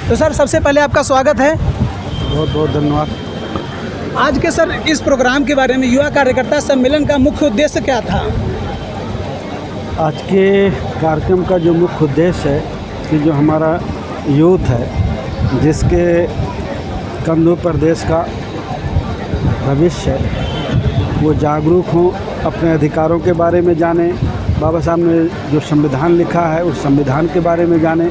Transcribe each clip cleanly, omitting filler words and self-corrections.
तो सर सबसे पहले आपका स्वागत है। बहुत बहुत धन्यवाद। आज के सर इस प्रोग्राम के बारे में युवा कार्यकर्ता सम्मेलन का मुख्य उद्देश्य क्या था? आज के कार्यक्रम का जो मुख्य उद्देश्य है कि जो हमारा यूथ है, जिसके कंधों पर देश का भविष्य है, वो जागरूक हों, अपने अधिकारों के बारे में जानें, बाबा साहब ने जो संविधान लिखा है उस संविधान के बारे में जानें,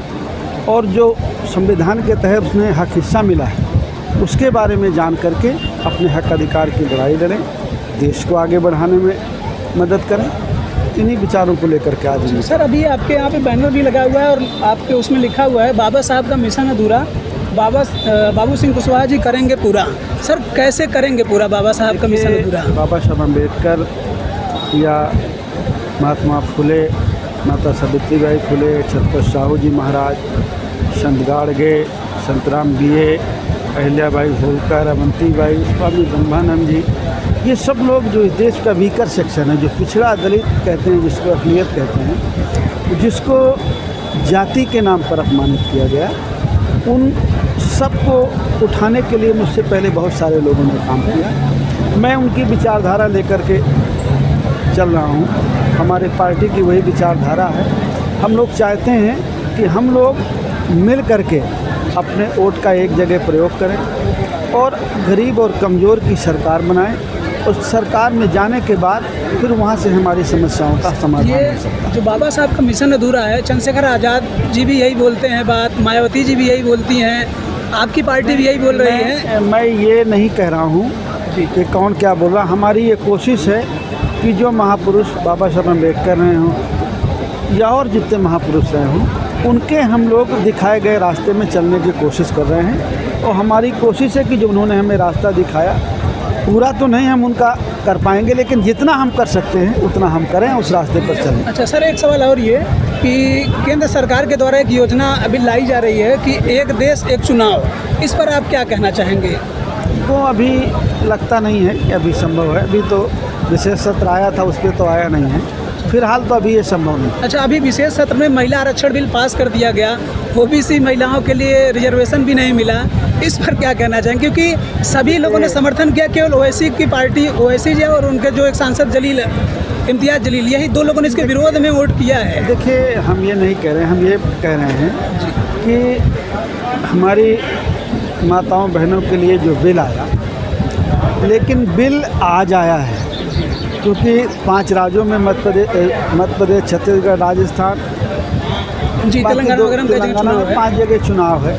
और जो संविधान के तहत उसने हक हिस्सा मिला है उसके बारे में जान करके अपने हक अधिकार की लड़ाई लड़ें, देश को आगे बढ़ाने में मदद करें। इन्हीं विचारों को लेकर के आज सर अभी आपके यहाँ पे बैनर भी लगा हुआ है और आपके उसमें लिखा हुआ है बाबा साहब का मिशन अधूरा, बाबू सिंह कुशवाहा जी करेंगे पूरा। सर कैसे करेंगे पूरा बाबा साहब का मिशन अधूरा? बाबा साहब अम्बेडकर या महात्मा फुले, माता सावित्रीबाई फुले, छत्रपति साहू जी महाराज, संत गाड़गे, संतराम बीए, अहिल्याबाई होलकर, अवंतीबाई, स्वामी ब्रह्मानंद जी, ये सब लोग जो इस देश का वीकर सेक्शन है, जो पिछड़ा दलित कहते हैं, जिसको अक़लियत कहते हैं, जिसको जाति के नाम पर अपमानित किया गया, उन सबको उठाने के लिए मुझसे पहले बहुत सारे लोगों ने काम किया। मैं उनकी विचारधारा लेकर के चल रहा हूँ। हमारी पार्टी की वही विचारधारा है। हम लोग चाहते हैं कि हम लोग मिल करके अपने वोट का एक जगह प्रयोग करें और गरीब और कमज़ोर की सरकार बनाएं। उस सरकार में जाने के बाद फिर वहाँ से हमारी समस्याओं का समाधान हो सकता है। जो बाबा साहब का मिशन अधूरा है, चंद्रशेखर आज़ाद जी भी यही बोलते हैं बात, मायावती जी भी यही बोलती हैं, आपकी पार्टी भी यही बोल रही है। मैं ये नहीं कह रहा हूँ कि कौन क्या बोल रहा। हमारी ये कोशिश है कि जो महापुरुष बाबा साहब अम्बेडकर रहे हों या और जितने महापुरुष रहे हों, उनके हम लोग दिखाए गए रास्ते में चलने की कोशिश कर रहे हैं। और हमारी कोशिश है कि जो उन्होंने हमें रास्ता दिखाया, पूरा तो नहीं हम उनका कर पाएंगे, लेकिन जितना हम कर सकते हैं उतना हम करें, उस रास्ते पर चलें। अच्छा सर, एक सवाल और ये कि केंद्र सरकार के द्वारा एक योजना अभी लाई जा रही है कि एक देश एक चुनाव, इस पर आप क्या कहना चाहेंगे? वो अभी लगता नहीं है कि अभी संभव है। अभी तो विशेष सत्र आया था, उस पर तो आया नहीं है। फिलहाल तो अभी ये संभव नहीं। अच्छा, अभी विशेष सत्र में महिला आरक्षण बिल पास कर दिया गया, ओबीसी महिलाओं के लिए रिजर्वेशन भी नहीं मिला, इस पर क्या कहना चाहेंगे? क्योंकि सभी लोगों ने समर्थन किया, केवल ओवैसी की पार्टी, ओवैसी जी और उनके जो एक सांसद जलील, इम्तियाज़ जलील, यही दो लोगों ने इसके विरोध में वोट किया है। देखिए, हम ये नहीं कह रहे हैं, हम ये कह रहे हैं कि हमारी माताओं बहनों के लिए जो बिल आया, लेकिन बिल आज आया है क्योंकि 5 राज्यों में मध्य प्रदेश, छत्तीसगढ़, राजस्थान, तेलंगाना में 5 जगह चुनाव है।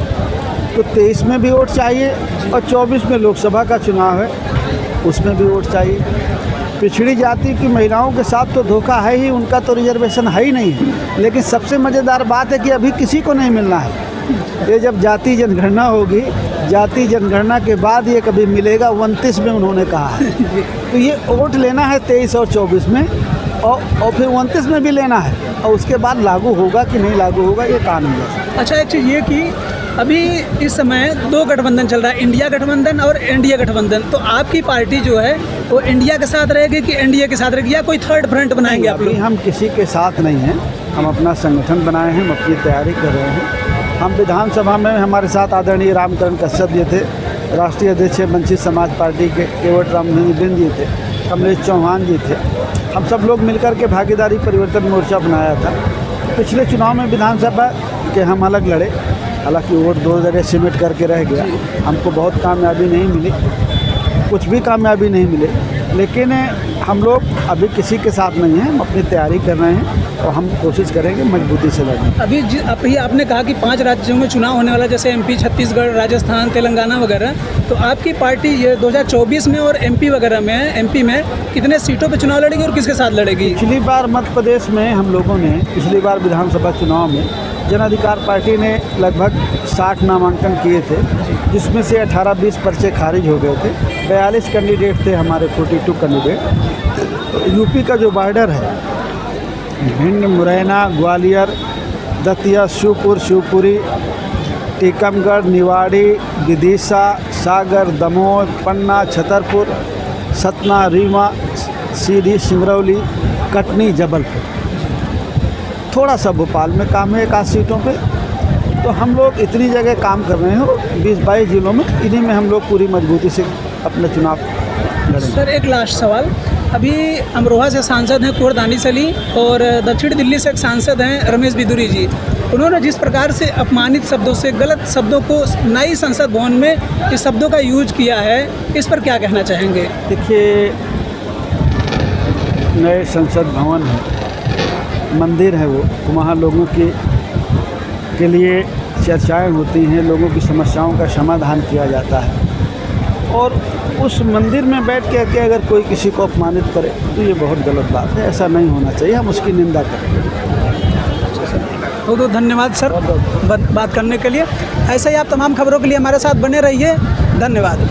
तो 23 में भी वोट चाहिए और 24 में लोकसभा का चुनाव है, उसमें भी वोट चाहिए। पिछड़ी जाति की महिलाओं के साथ तो धोखा है ही, उनका तो रिजर्वेशन है ही नहीं है। लेकिन सबसे मज़ेदार बात है कि अभी किसी को नहीं मिलना है। ये जब जाति जनगणना होगी, जाति जनगणना के बाद ये कभी मिलेगा, 29 में उन्होंने कहा है। तो ये वोट लेना है 23 और 24 में, और फिर 29 में भी लेना है, और उसके बाद लागू होगा कि नहीं लागू होगा ये कानून है। अच्छा, एक चीज़ ये कि अभी इस समय 2 गठबंधन चल रहा है, इंडिया गठबंधन और एनडीए गठबंधन। तो आपकी पार्टी जो है वो इंडिया के साथ रहेगी कि एनडीए के साथ रहेगी, या कोई थर्ड फ्रंट बनाएंगे आप लोग? हम किसी के साथ नहीं हैं, हम अपना संगठन बनाए हैं, हम अपनी तैयारी कर रहे हैं। हम विधानसभा में हमारे साथ आदरणीय रामकरण कश्यप जी थे, राष्ट्रीय अध्यक्ष वंचित समाज पार्टी के केवट राम जी थे, कमलेश चौहान जी थे। हम सब लोग मिलकर के भागीदारी परिवर्तन मोर्चा बनाया था। पिछले चुनाव में विधानसभा के हम अलग लड़े, हालांकि वोट 2 जगह सिमट करके रह गया। हमको बहुत कामयाबी नहीं मिली, कुछ भी कामयाबी नहीं मिले, लेकिन हम लोग अभी किसी के साथ नहीं हैं। हम अपनी तैयारी कर रहे हैं और हम कोशिश करेंगे मजबूती से लड़ने। अभी आपने कहा कि 5 राज्यों में चुनाव होने वाला, जैसे एमपी, छत्तीसगढ़, राजस्थान, तेलंगाना वगैरह। तो आपकी पार्टी ये 2024 में और एमपी वगैरह में, एमपी में कितने सीटों पे चुनाव लड़ेगी और किसके साथ लड़ेगी? पिछली बार मध्य प्रदेश में हम लोगों ने, पिछली बार विधानसभा चुनाव में जन अधिकार पार्टी ने लगभग 60 नामांकन किए थे, जिसमें से 18-20 पर्चे खारिज हो गए थे। 42 कैंडिडेट थे हमारे, 42 कैंडिडेट। यूपी का जो बॉर्डर है, भिंड, मुरैना, ग्वालियर, दतिया, शिवपुर, शिवपुरी, टीकमगढ़, निवाड़ी, विदिशा, सागर, दमोह, पन्ना, छतरपुर, सतना, रीवा, सीधी, सिंगरौली, कटनी, जबलपुर। थोड़ा सा भोपाल में काम है 1 आध सीटों पे, तो हम लोग इतनी जगह काम कर रहे हो 20-22 जिलों में, इन्हीं में हम लोग पूरी मजबूती से अपने चुनाव लड़ेंगे। सर एक लास्ट सवाल, अभी अमरोहा से सांसद हैं कुंवर दानिश अली और दक्षिण दिल्ली से एक सांसद हैं रमेश बिदुरी जी। उन्होंने जिस प्रकार से अपमानित शब्दों से, गलत शब्दों को नई संसद भवन में इस शब्दों का यूज किया है, इस पर क्या कहना चाहेंगे? देखिए, नए संसद भवन है, मंदिर है वो, तो वहाँ लोगों के लिए चर्चाएं होती हैं, लोगों की समस्याओं का समाधान किया जाता है। और उस मंदिर में बैठ के अगर कोई किसी को अपमानित करे तो ये बहुत गलत बात है, ऐसा नहीं होना चाहिए, हम उसकी निंदा करें। बहुत बहुत धन्यवाद सर बात करने के लिए। ऐसे ही आप तमाम खबरों के लिए हमारे साथ बने रहिए। धन्यवाद।